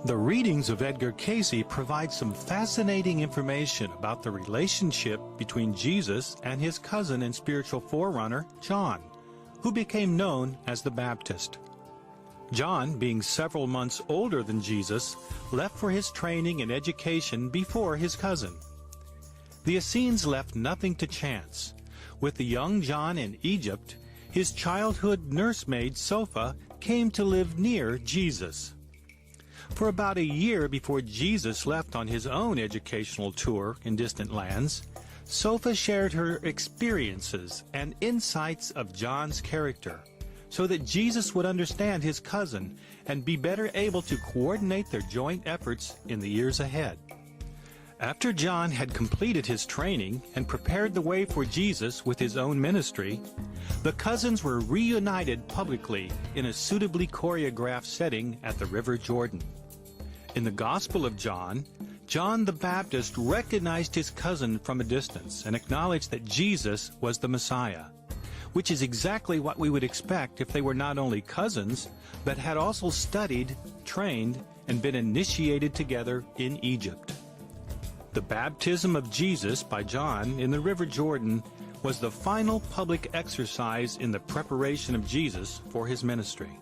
The readings of Edgar Cayce provide some fascinating information about the relationship between Jesus and his cousin and spiritual forerunner, John, who became known as the Baptist. John, being several months older than Jesus, left for his training and education before his cousin. The Essenes left nothing to chance. With the young John in Egypt, his childhood nursemaid Sophia came to live near Jesus. For about a year before Jesus left on his own educational tour in distant lands, Sophia shared her experiences and insights of John's character, so that Jesus would understand his cousin and be better able to coordinate their joint efforts in the years ahead. After John had completed his training and prepared the way for Jesus with his own ministry, the cousins were reunited publicly in a suitably choreographed setting at the River Jordan. In the Gospel of John, John the Baptist recognized his cousin from a distance and acknowledged that Jesus was the Messiah, which is exactly what we would expect if they were not only cousins, but had also studied, trained, and been initiated together in Egypt. The baptism of Jesus by John in the River Jordan was the final public exercise in the preparation of Jesus for his ministry.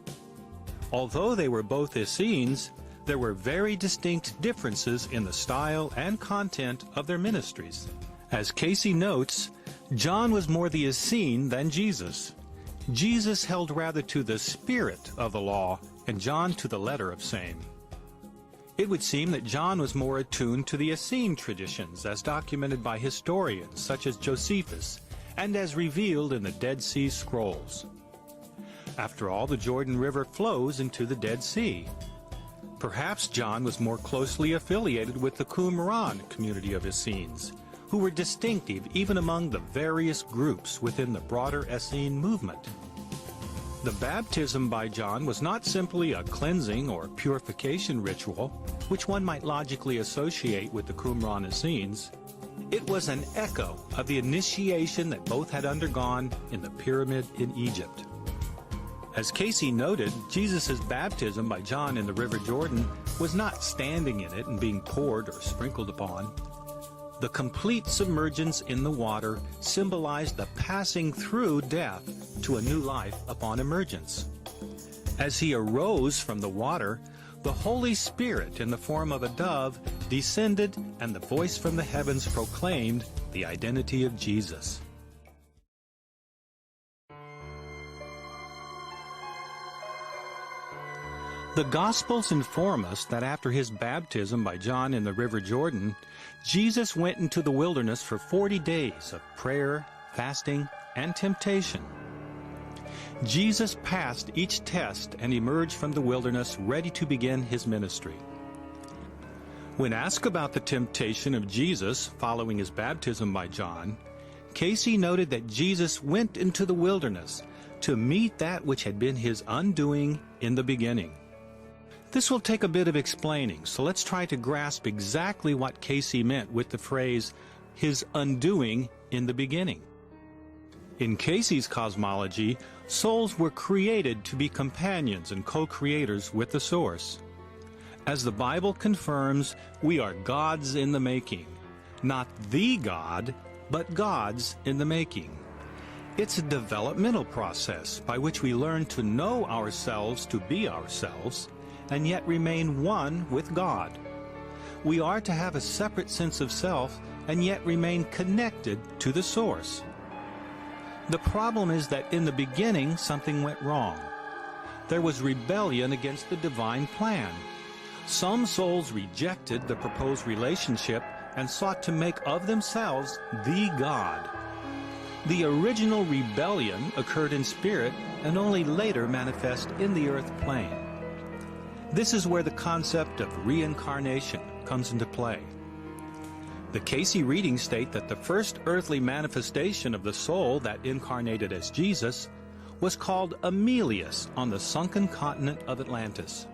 Although they were both Essenes, there were very distinct differences in the style and content of their ministries. As Cayce notes, John was more the Essene than Jesus. Jesus held rather to the spirit of the law, and John to the letter of same. It would seem that John was more attuned to the Essene traditions as documented by historians such as Josephus and as revealed in the Dead Sea Scrolls. After all, the Jordan River flows into the Dead Sea. Perhaps John was more closely affiliated with the Qumran community of Essenes, who were distinctive even among the various groups within the broader Essene movement. The baptism by John was not simply a cleansing or purification ritual, which one might logically associate with the Qumran Essenes. It was an echo of the initiation that both had undergone in the pyramid in Egypt. As Cayce noted, Jesus' baptism by John in the River Jordan was not standing in it and being poured or sprinkled upon. The complete submergence in the water symbolized the passing through death to a new life upon emergence. As he arose from the water, the Holy Spirit in the form of a dove descended, and the voice from the heavens proclaimed the identity of Jesus. The Gospels inform us that after his baptism by John in the River Jordan, Jesus went into the wilderness for 40 days of prayer, fasting, and temptation. Jesus passed each test and emerged from the wilderness ready to begin his ministry. When asked about the temptation of Jesus following his baptism by John, Cayce noted that Jesus went into the wilderness to meet that which had been his undoing in the beginning. This will take a bit of explaining, so let's try to grasp exactly what Cayce meant with the phrase, his undoing in the beginning. In Cayce's cosmology, souls were created to be companions and co-creators with the Source. As the Bible confirms, we are gods in the making. Not the God, but gods in the making. It's a developmental process by which we learn to know ourselves to be ourselves, and yet remain one with God. We are to have a separate sense of self and yet remain connected to the Source. The problem is that in the beginning something went wrong. There was rebellion against the divine plan. Some souls rejected the proposed relationship and sought to make of themselves the God. The original rebellion occurred in spirit and only later manifest in the earth plane. This is where the concept of reincarnation comes into play. The Cayce readings state that the first earthly manifestation of the soul that incarnated as Jesus was called Emilius on the sunken continent of Atlantis.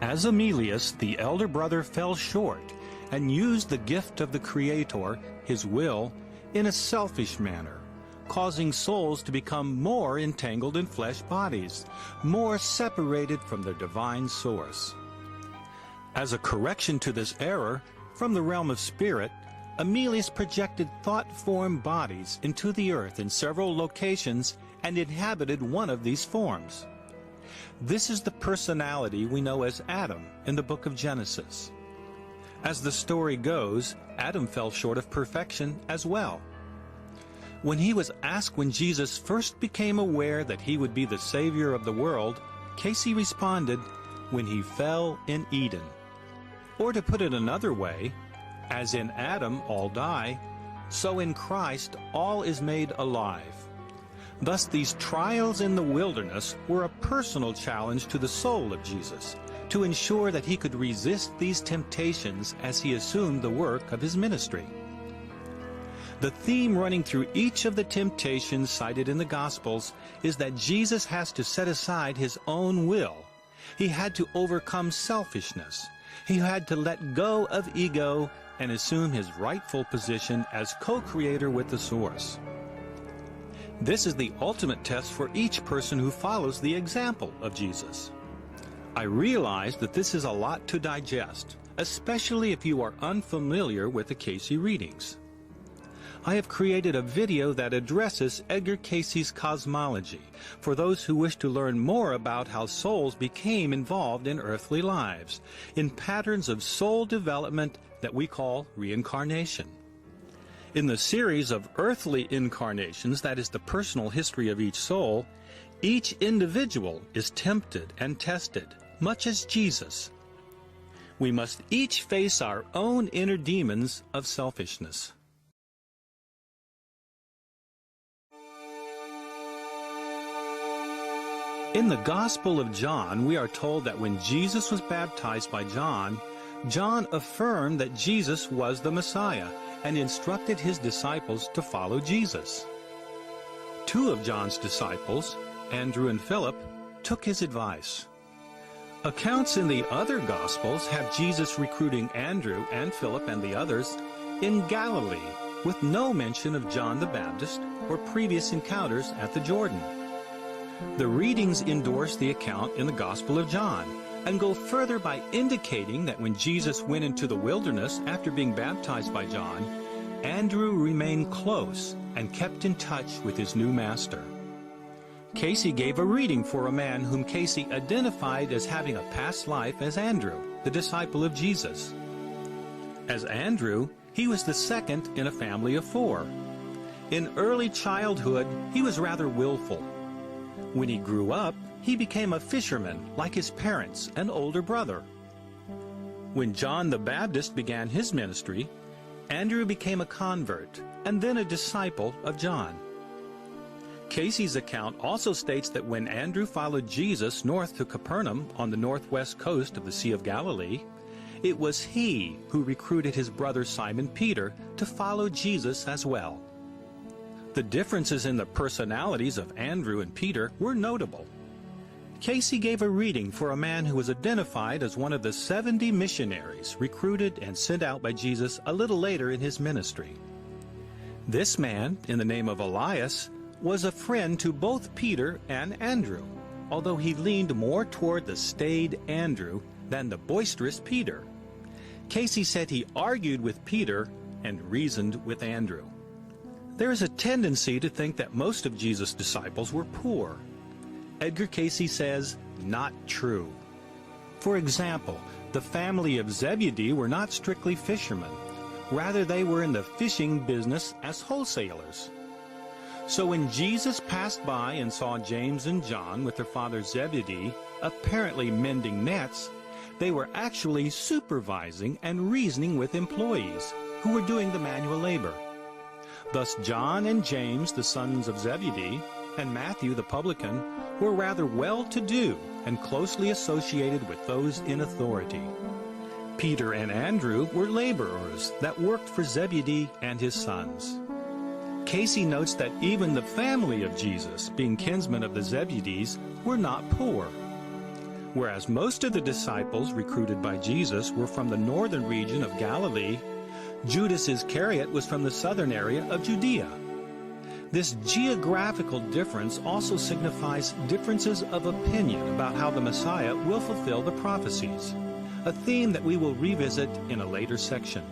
As Emilius, the elder brother fell short and used the gift of the Creator, his will, in a selfish manner, causing souls to become more entangled in flesh bodies, more separated from their divine source. As a correction to this error, from the realm of spirit, Aemilius projected thought-form bodies into the earth in several locations and inhabited one of these forms. This is the personality we know as Adam in the book of Genesis. As the story goes, Adam fell short of perfection as well. When he was asked when Jesus first became aware that he would be the Savior of the world, Casey responded, "When he fell in Eden." Or to put it another way, as in Adam all die, so in Christ all is made alive. Thus these trials in the wilderness were a personal challenge to the soul of Jesus, to ensure that he could resist these temptations as he assumed the work of his ministry. The theme running through each of the temptations cited in the Gospels is that Jesus has to set aside his own will. He had to overcome selfishness. He had to let go of ego and assume his rightful position as co-creator with the source. This is the ultimate test for each person who follows the example of Jesus. I realize that this is a lot to digest, especially if you are unfamiliar with the Casey readings. I have created a video that addresses Edgar Casey's cosmology for those who wish to learn more about how souls became involved in earthly lives, in patterns of soul development that we call reincarnation. In the series of earthly incarnations, that is the personal history of each soul, each individual is tempted and tested, much as Jesus. We must each face our own inner demons of selfishness. In the Gospel of John, we are told that when Jesus was baptized by John, John affirmed that Jesus was the Messiah and instructed his disciples to follow Jesus. Two of John's disciples, Andrew and Philip, took his advice. Accounts in the other Gospels have Jesus recruiting Andrew and Philip and the others in Galilee, with no mention of John the Baptist or previous encounters at the Jordan. The readings endorse the account in the Gospel of John and go further by indicating that when Jesus went into the wilderness after being baptized by John, Andrew remained close and kept in touch with his new master. Casey gave a reading for a man whom Casey identified as having a past life as Andrew, the disciple of Jesus. As Andrew, he was the second in a family of 4. In early childhood, he was rather willful. When he grew up, he became a fisherman like his parents and older brother. When John the Baptist began his ministry, Andrew became a convert and then a disciple of John. Casey's account also states that when Andrew followed Jesus north to Capernaum on the northwest coast of the Sea of Galilee, it was he who recruited his brother Simon Peter to follow Jesus as well. The differences in the personalities of Andrew and Peter were notable. Casey gave a reading for a man who was identified as one of the 70 missionaries recruited and sent out by Jesus a little later in his ministry. This man, in the name of Elias, was a friend to both Peter and Andrew, although he leaned more toward the staid Andrew than the boisterous Peter. Casey said he argued with Peter and reasoned with Andrew. There is a tendency to think that most of Jesus' disciples were poor. Edgar Casey says, not true. For example, the family of Zebedee were not strictly fishermen. Rather, they were in the fishing business as wholesalers. So when Jesus passed by and saw James and John with their father Zebedee apparently mending nets, they were actually supervising and reasoning with employees who were doing the manual labor. Thus John and James, the sons of Zebedee, and Matthew the publican, were rather well-to-do and closely associated with those in authority. Peter and Andrew were laborers that worked for Zebedee and his sons. Casey notes that even the family of Jesus, being kinsmen of the Zebedees, were not poor. Whereas most of the disciples recruited by Jesus were from the northern region of Galilee, Judas Iscariot was from the southern area of Judea. This geographical difference also signifies differences of opinion about how the Messiah will fulfill the prophecies. a theme that we will revisit in a later section.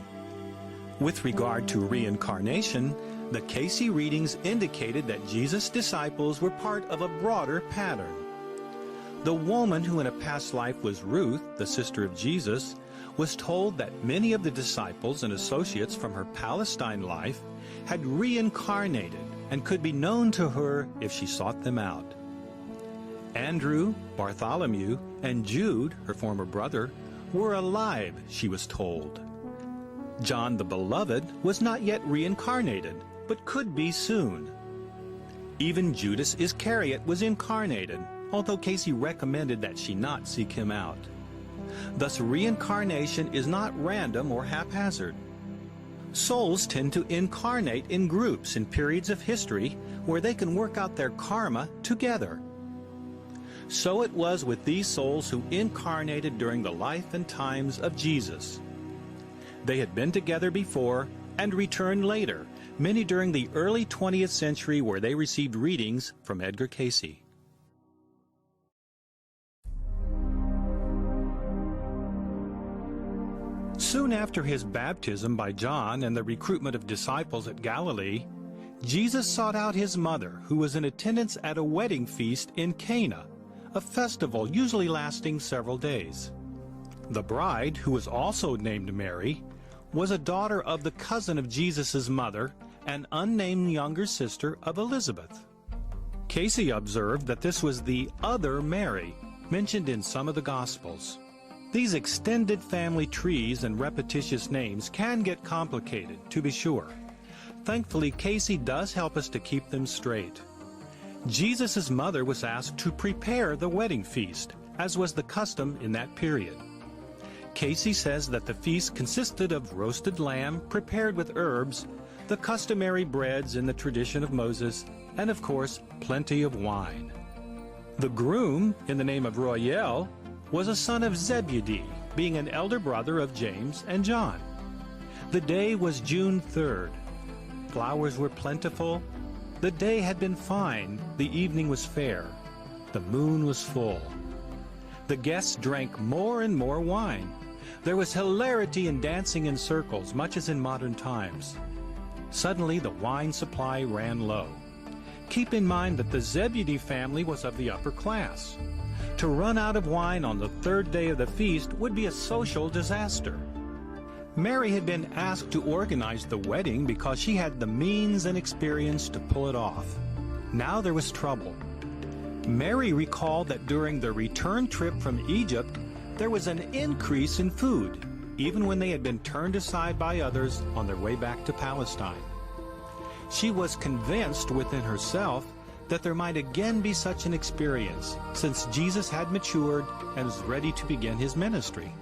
With regard to reincarnation, the Casey readings indicated that Jesus' disciples were part of a broader pattern. The woman who in a past life was Ruth, the sister of Jesus, was told that many of the disciples and associates from her Palestine life had reincarnated and could be known to her if she sought them out. Andrew, Bartholomew, and Jude, her former brother, were alive, she was told. John the Beloved was not yet reincarnated, but could be soon. Even Judas Iscariot was incarnated, although Casey recommended that she not seek him out. Thus, reincarnation is not random or haphazard. Souls tend to incarnate in groups in periods of history where they can work out their karma together. So it was with these souls who incarnated during the life and times of Jesus. They had been together before and returned later, many during the early 20th century where they received readings from Edgar Casey. Soon after his baptism by John and the recruitment of disciples at Galilee, Jesus sought out his mother, who was in attendance at a wedding feast in Cana, a festival usually lasting several days. The bride, who was also named Mary, was a daughter of the cousin of Jesus' mother, an unnamed younger sister of Elizabeth. Casey observed that this was the other Mary, mentioned in some of the Gospels. These extended family trees and repetitious names can get complicated, to be sure. Thankfully, Casey does help us to keep them straight. Jesus' mother was asked to prepare the wedding feast, as was the custom in that period. Casey says that the feast consisted of roasted lamb prepared with herbs, the customary breads in the tradition of Moses, and of course, plenty of wine. The groom, in the name of Royel, was a son of Zebedee, being an elder brother of James and John. The day was June 3rd. Flowers were plentiful. The day had been fine. The evening was fair. The moon was full. The guests drank more and more wine. There was hilarity and dancing in circles, much as in modern times. Suddenly, the wine supply ran low. Keep in mind that the Zebedee family was of the upper class. To run out of wine on the third day of the feast would be a social disaster. Mary had been asked to organize the wedding because she had the means and experience to pull it off. Now there was trouble. Mary recalled that during the return trip from Egypt, there was an increase in food, even when they had been turned aside by others on their way back to Palestine. She was convinced within herself that there might again be such an experience, since Jesus had matured and was ready to begin his ministry.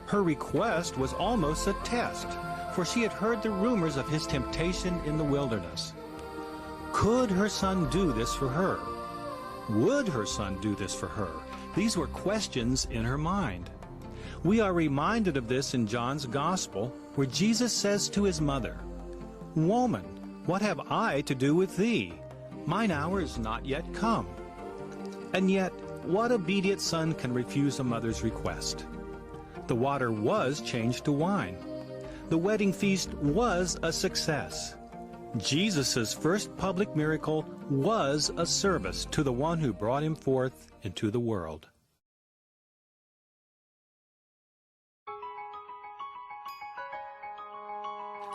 Her request was almost a test, for she had heard the rumors of his temptation in the wilderness. Could her son do this for her? Would her son do this for her? These were questions in her mind. We are reminded of this in John's Gospel, where Jesus says to his mother, "Woman, what have I to do with thee? Mine hour is not yet come." And yet, what obedient son can refuse a mother's request? The water was changed to wine. The wedding feast was a success. Jesus' first public miracle was a service to the one who brought him forth into the world.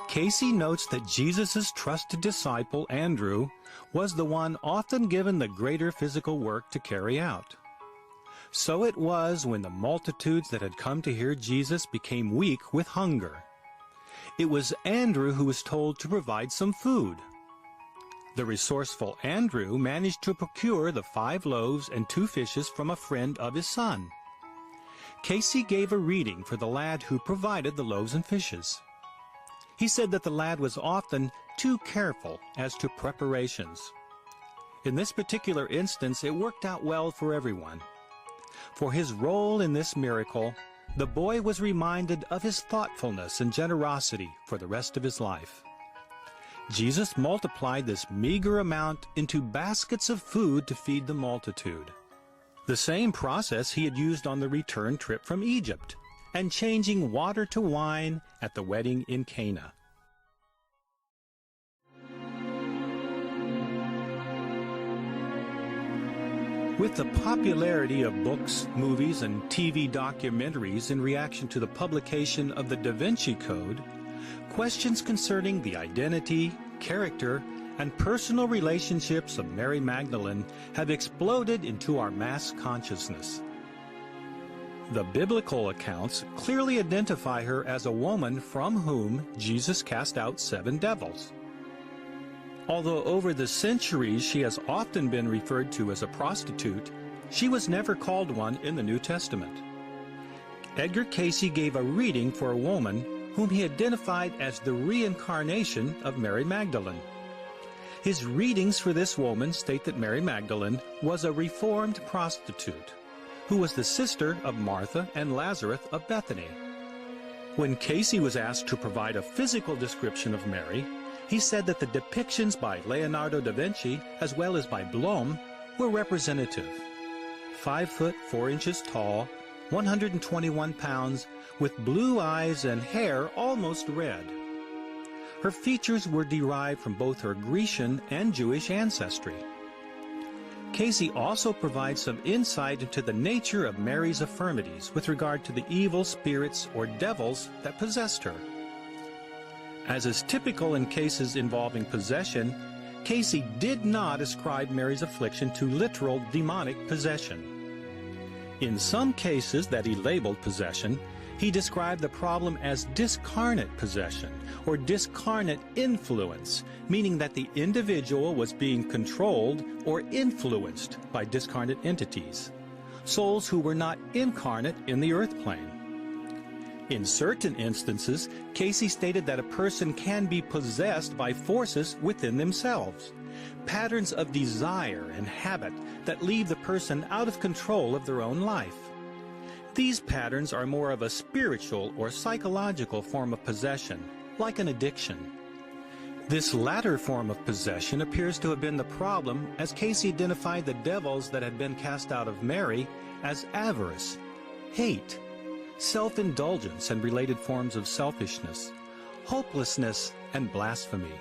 Casey notes that Jesus' trusted disciple, Andrew, was the one often given the greater physical work to carry out. So it was when the multitudes that had come to hear Jesus became weak with hunger. It was Andrew who was told to provide some food. The resourceful Andrew managed to procure the 5 loaves and 2 fishes from a friend of his son. Casey gave a reading for the lad who provided the loaves and fishes. He said that the lad was often too careful as to preparations. In this particular instance, it worked out well for everyone. For his role in this miracle, the boy was reminded of his thoughtfulness and generosity for the rest of his life. Jesus multiplied this meager amount into baskets of food to feed the multitude. The same process he had used on the return trip from Egypt. and changing water to wine at the wedding in Cana. With the popularity of books, movies, and TV documentaries in reaction to the publication of the Da Vinci Code, questions concerning the identity, character, and personal relationships of Mary Magdalene have exploded into our mass consciousness. The biblical accounts clearly identify her as a woman from whom Jesus cast out 7 devils. Although over the centuries she has often been referred to as a prostitute, she was never called one in the New Testament. Edgar Cayce gave a reading for a woman whom he identified as the reincarnation of Mary Magdalene. His readings for this woman state that Mary Magdalene was a reformed prostitute who was the sister of Martha and Lazarus of Bethany. When Cayce was asked to provide a physical description of Mary, he said that the depictions by Leonardo da Vinci, as well as by Blom, were representative. 5 foot 4 inches tall, 121 pounds, with blue eyes and hair almost red. Her features were derived from both her Grecian and Jewish ancestry. Cayce also provides some insight into the nature of Mary's infirmities with regard to the evil spirits or devils that possessed her. As is typical in cases involving possession, Cayce did not ascribe Mary's affliction to literal demonic possession. In some cases that he labeled possession, he described the problem as discarnate possession or discarnate influence, meaning that the individual was being controlled or influenced by discarnate entities, souls who were not incarnate in the earth plane. In certain instances, Cayce stated that a person can be possessed by forces within themselves, patterns of desire and habit that leave the person out of control of their own life. These patterns are more of a spiritual or psychological form of possession, like an addiction. This latter form of possession appears to have been the problem, as Cayce identified the devils that had been cast out of Mary as avarice, hate, self-indulgence and related forms of selfishness, hopelessness, and blasphemy.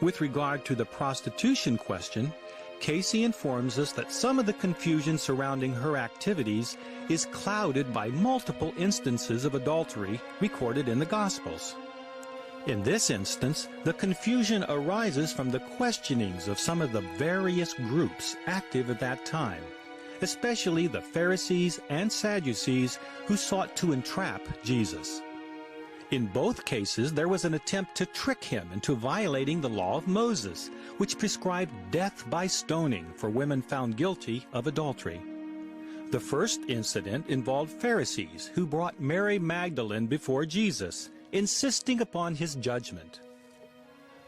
With regard to the prostitution question, Cayce informs us that some of the confusion surrounding her activities is clouded by multiple instances of adultery recorded in the Gospels. In this instance, the confusion arises from the questionings of some of the various groups active at that time, especially the Pharisees and Sadducees who sought to entrap Jesus. In both cases, there was an attempt to trick him into violating the law of Moses, which prescribed death by stoning for women found guilty of adultery. The first incident involved Pharisees who brought Mary Magdalene before Jesus, insisting upon his judgment.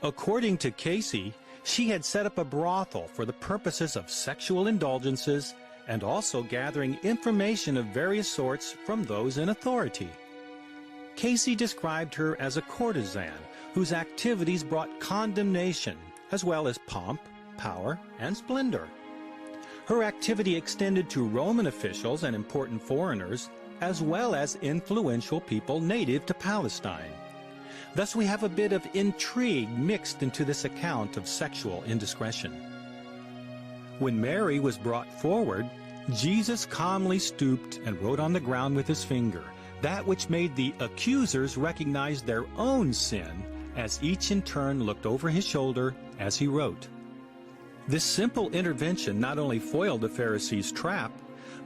According to Cayce, she had set up a brothel for the purposes of sexual indulgences and also gathering information of various sorts from those in authority. Cayce described her as a courtesan whose activities brought condemnation as well as pomp, power, and splendor. Her activity extended to Roman officials and important foreigners, as well as influential people native to Palestine. Thus we have a bit of intrigue mixed into this account of sexual indiscretion. When Mary was brought forward, Jesus calmly stooped and wrote on the ground with his finger, that which made the accusers recognize their own sin, as each in turn looked over his shoulder as he wrote. This simple intervention not only foiled the Pharisees' trap,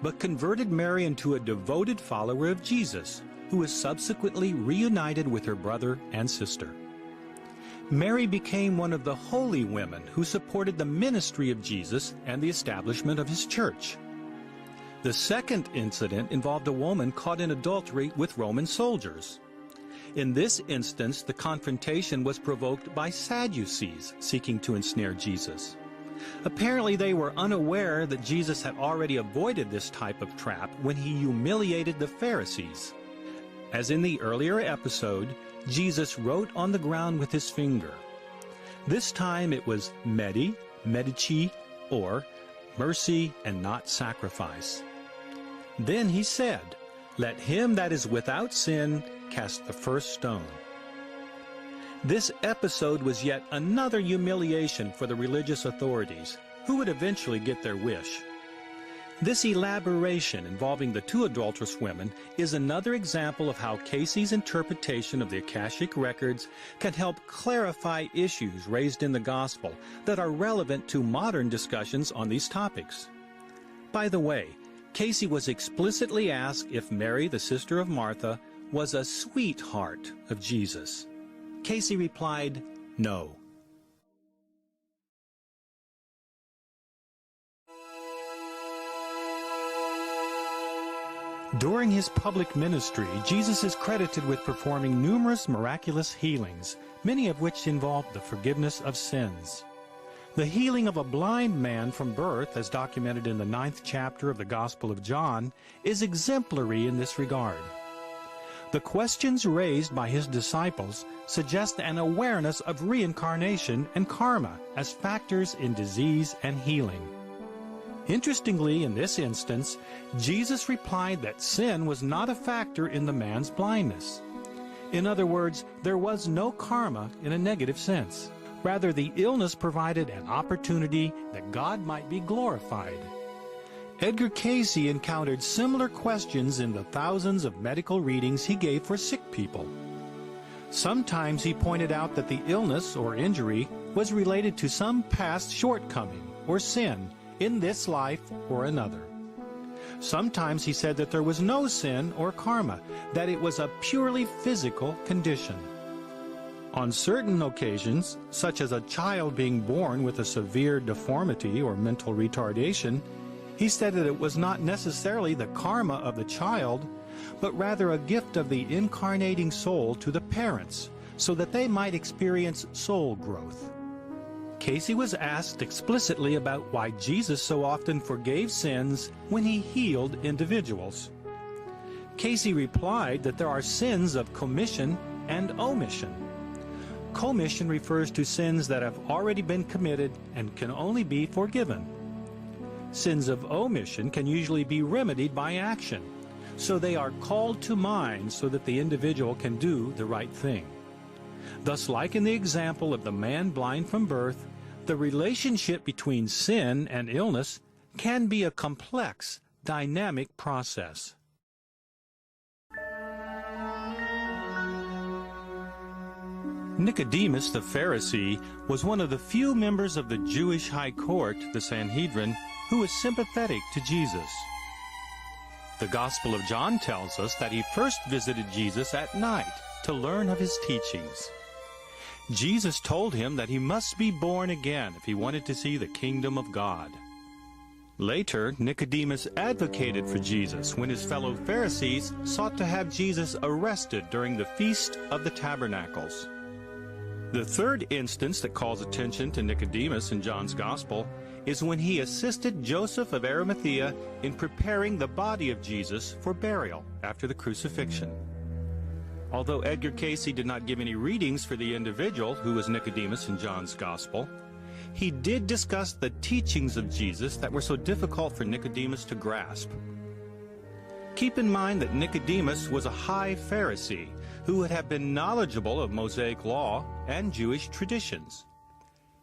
but converted Mary into a devoted follower of Jesus, who was subsequently reunited with her brother and sister. Mary became one of the holy women who supported the ministry of Jesus and the establishment of his church. The second incident involved a woman caught in adultery with Roman soldiers. In this instance, the confrontation was provoked by Sadducees seeking to ensnare Jesus. Apparently, they were unaware that Jesus had already avoided this type of trap when he humiliated the Pharisees. As in the earlier episode, Jesus wrote on the ground with his finger. This time it was Medi, Medici, or mercy and not sacrifice. Then he said, Let him that is without sin cast the first stone. This episode was yet another humiliation for the religious authorities, who would eventually get their wish. This elaboration involving the two adulterous women is another example of how Casey's interpretation of the Akashic records can help clarify issues raised in the Gospel that are relevant to modern discussions on these topics. By the way, Casey was explicitly asked if Mary, the sister of Martha, was a sweetheart of Jesus. Casey replied, no. During his public ministry, Jesus is credited with performing numerous miraculous healings, many of which involved the forgiveness of sins. The healing of a blind man from birth, as documented in the 9th chapter of the Gospel of John, is exemplary in this regard. The questions raised by his disciples suggest an awareness of reincarnation and karma as factors in disease and healing. Interestingly, in this instance, Jesus replied that sin was not a factor in the man's blindness. In other words, there was no karma in a negative sense. Rather, the illness provided an opportunity that God might be glorified. Edgar Casey encountered similar questions in the thousands of medical readings he gave for sick people. Sometimes he pointed out that the illness or injury was related to some past shortcoming or sin in this life or another. Sometimes he said that there was no sin or karma, that it was a purely physical condition. On certain occasions, such as a child being born with a severe deformity or mental retardation, he said that it was not necessarily the karma of the child, but rather a gift of the incarnating soul to the parents, so that they might experience soul growth. Casey was asked explicitly about why Jesus so often forgave sins when he healed individuals. Casey replied that there are sins of commission and omission. Commission refers to sins that have already been committed and can only be forgiven. Sins of omission can usually be remedied by action, so they are called to mind so that the individual can do the right thing. Thus, like in the example of the man blind from birth, the relationship between sin and illness can be a complex, dynamic process. Nicodemus the Pharisee was one of the few members of the Jewish high court, the Sanhedrin, who was sympathetic to Jesus. The Gospel of John tells us that he first visited Jesus at night to learn of his teachings. Jesus told him that he must be born again if he wanted to see the kingdom of God. Later, Nicodemus advocated for Jesus when his fellow Pharisees sought to have Jesus arrested during the Feast of the Tabernacles. The third instance that calls attention to Nicodemus in John's Gospel is when he assisted Joseph of Arimathea in preparing the body of Jesus for burial after the crucifixion. Although Edgar Casey did not give any readings for the individual who was Nicodemus in John's Gospel, he did discuss the teachings of Jesus that were so difficult for Nicodemus to grasp. Keep in mind that Nicodemus was a high Pharisee who would have been knowledgeable of Mosaic law and Jewish traditions.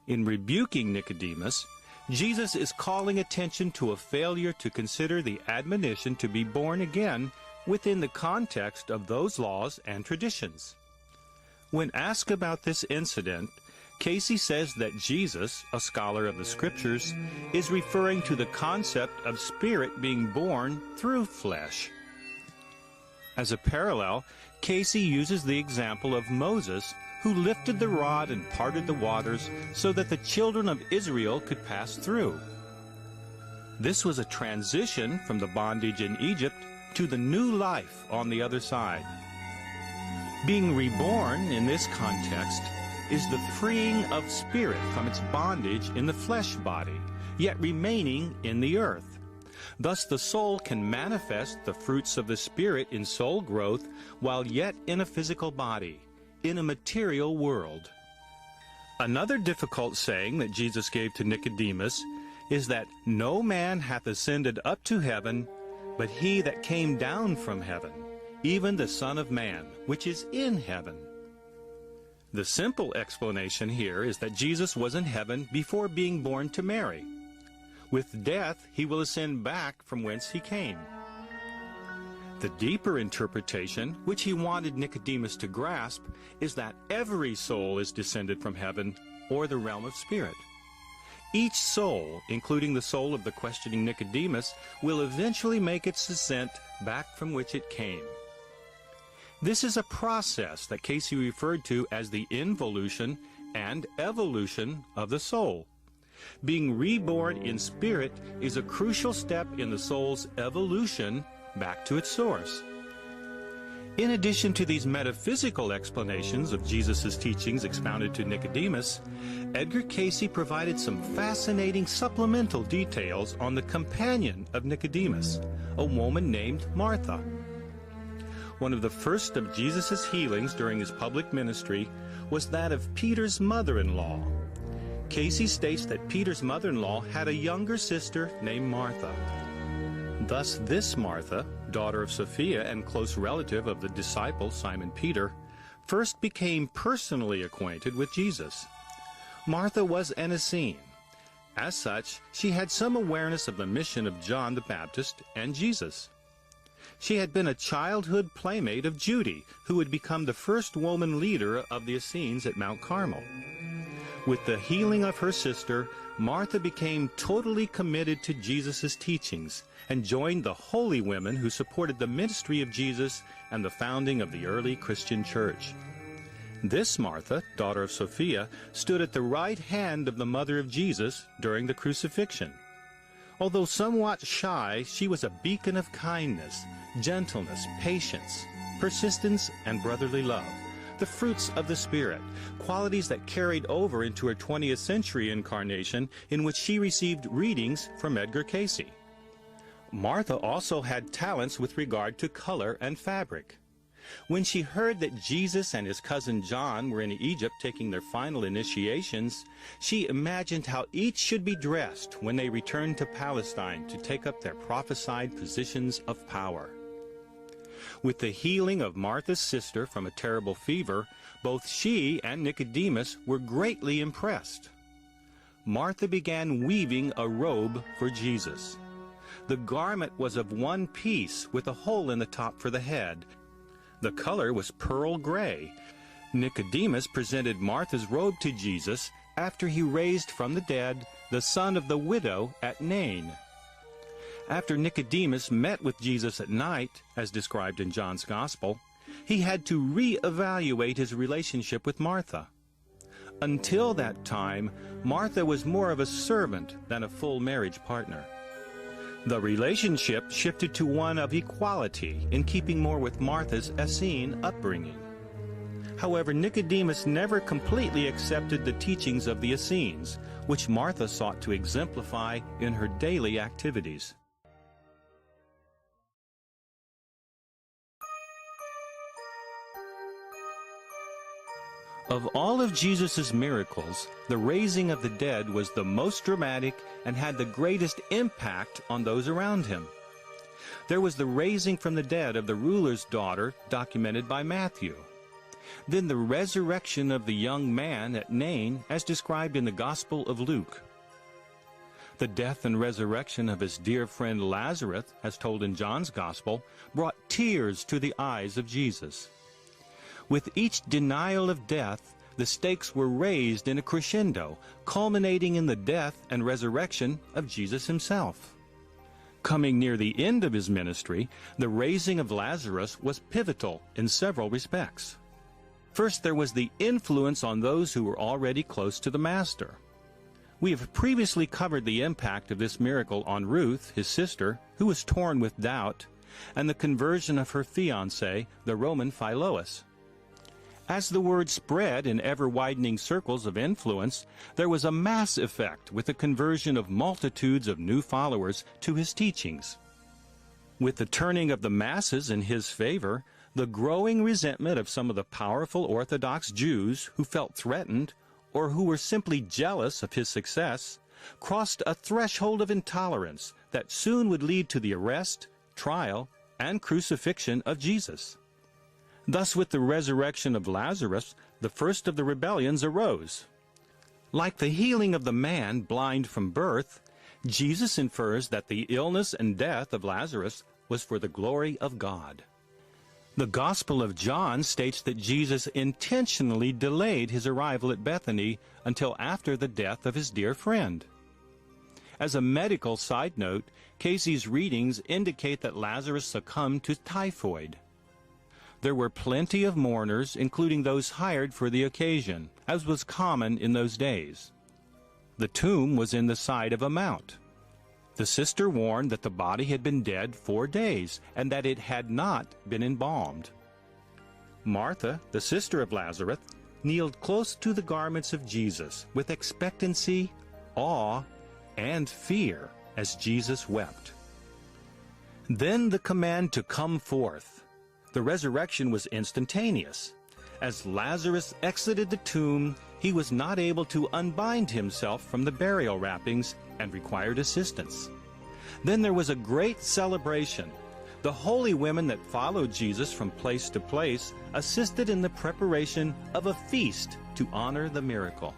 In rebuking Nicodemus, Jesus is calling attention to a failure to consider the admonition to be born again within the context of those laws and traditions. When asked about this incident, Casey says that Jesus, a scholar of the Scriptures, is referring to the concept of spirit being born through flesh. As a parallel, Casey uses the example of Moses, who lifted the rod and parted the waters so that the children of Israel could pass through. This was a transition from the bondage in Egypt to the new life on the other side. Being reborn in this context is the freeing of spirit from its bondage in the flesh body, yet remaining in the earth. Thus the soul can manifest the fruits of the Spirit in soul growth while yet in a physical body, in a material world. Another difficult saying that Jesus gave to Nicodemus is that no man hath ascended up to heaven, but he that came down from heaven, even the Son of Man, which is in heaven. The simple explanation here is that Jesus was in heaven before being born to Mary. With death, he will ascend back from whence he came. The deeper interpretation, which he wanted Nicodemus to grasp, is that every soul is descended from heaven, or the realm of spirit. Each soul, including the soul of the questioning Nicodemus, will eventually make its descent back from which it came. This is a process that Casey referred to as the involution and evolution of the soul. Being reborn in spirit is a crucial step in the soul's evolution back to its source. In addition to these metaphysical explanations of Jesus' teachings expounded to Nicodemus, Edgar Casey provided some fascinating supplemental details on the companion of Nicodemus, a woman named Martha. One of the first of Jesus' healings during his public ministry was that of Peter's mother-in-law. Casey states that Peter's mother-in-law had a younger sister named Martha. Thus this Martha, daughter of Sophia and close relative of the disciple Simon Peter, first became personally acquainted with Jesus. Martha was an Essene. As such, she had some awareness of the mission of John the Baptist and Jesus. She had been a childhood playmate of Judy, who would become the first woman leader of the Essenes at Mount Carmel. With the healing of her sister, Martha became totally committed to Jesus' teachings and joined the holy women who supported the ministry of Jesus and the founding of the early Christian church. This Martha, daughter of Sophia, stood at the right hand of the mother of Jesus during the crucifixion. Although somewhat shy, she was a beacon of kindness, gentleness, patience, persistence, and brotherly love, the fruits of the Spirit, qualities that carried over into her 20th century incarnation, in which she received readings from Edgar Casey. Martha also had talents with regard to color and fabric. When she heard that Jesus and his cousin John were in Egypt taking their final initiations, she imagined how each should be dressed when they returned to Palestine to take up their prophesied positions of power. With the healing of Martha's sister from a terrible fever, both she and Nicodemus were greatly impressed. Martha began weaving a robe for Jesus. The garment was of one piece with a hole in the top for the head. The color was pearl gray. Nicodemus presented Martha's robe to Jesus after he raised from the dead the son of the widow at Nain. After Nicodemus met with Jesus at night, as described in John's Gospel, he had to re-evaluate his relationship with Martha. Until that time, Martha was more of a servant than a full marriage partner. The relationship shifted to one of equality, in keeping more with Martha's Essene upbringing. However, Nicodemus never completely accepted the teachings of the Essenes, which Martha sought to exemplify in her daily activities. Of all of Jesus' miracles, the raising of the dead was the most dramatic and had the greatest impact on those around him. There was the raising from the dead of the ruler's daughter, documented by Matthew. Then the resurrection of the young man at Nain, as described in the Gospel of Luke. The death and resurrection of his dear friend Lazarus, as told in John's Gospel, brought tears to the eyes of Jesus. With each denial of death, the stakes were raised in a crescendo, culminating in the death and resurrection of Jesus himself. Coming near the end of his ministry, the raising of Lazarus was pivotal in several respects. First, there was the influence on those who were already close to the Master. We have previously covered the impact of this miracle on Ruth, his sister, who was torn with doubt, and the conversion of her fiancé, the Roman Philoas. As the word spread in ever-widening circles of influence, there was a mass effect with the conversion of multitudes of new followers to his teachings. With the turning of the masses in his favor, the growing resentment of some of the powerful Orthodox Jews who felt threatened or who were simply jealous of his success crossed a threshold of intolerance that soon would lead to the arrest, trial, and crucifixion of Jesus. Thus, with the resurrection of Lazarus, the first of the rebellions arose. Like the healing of the man blind from birth, Jesus infers that the illness and death of Lazarus was for the glory of God. The Gospel of John states that Jesus intentionally delayed his arrival at Bethany until after the death of his dear friend. As a medical side note, Casey's readings indicate that Lazarus succumbed to typhoid. There were plenty of mourners, including those hired for the occasion, as was common in those days. The tomb was in the side of a mount. The sister warned that the body had been dead 4 days, and that it had not been embalmed. Martha, the sister of Lazarus, kneeled close to the garments of Jesus with expectancy, awe, and fear as Jesus wept. Then the command to come forth. The resurrection was instantaneous. As Lazarus exited the tomb, he was not able to unbind himself from the burial wrappings and required assistance. Then there was a great celebration. The holy women that followed Jesus from place to place assisted in the preparation of a feast to honor the miracle.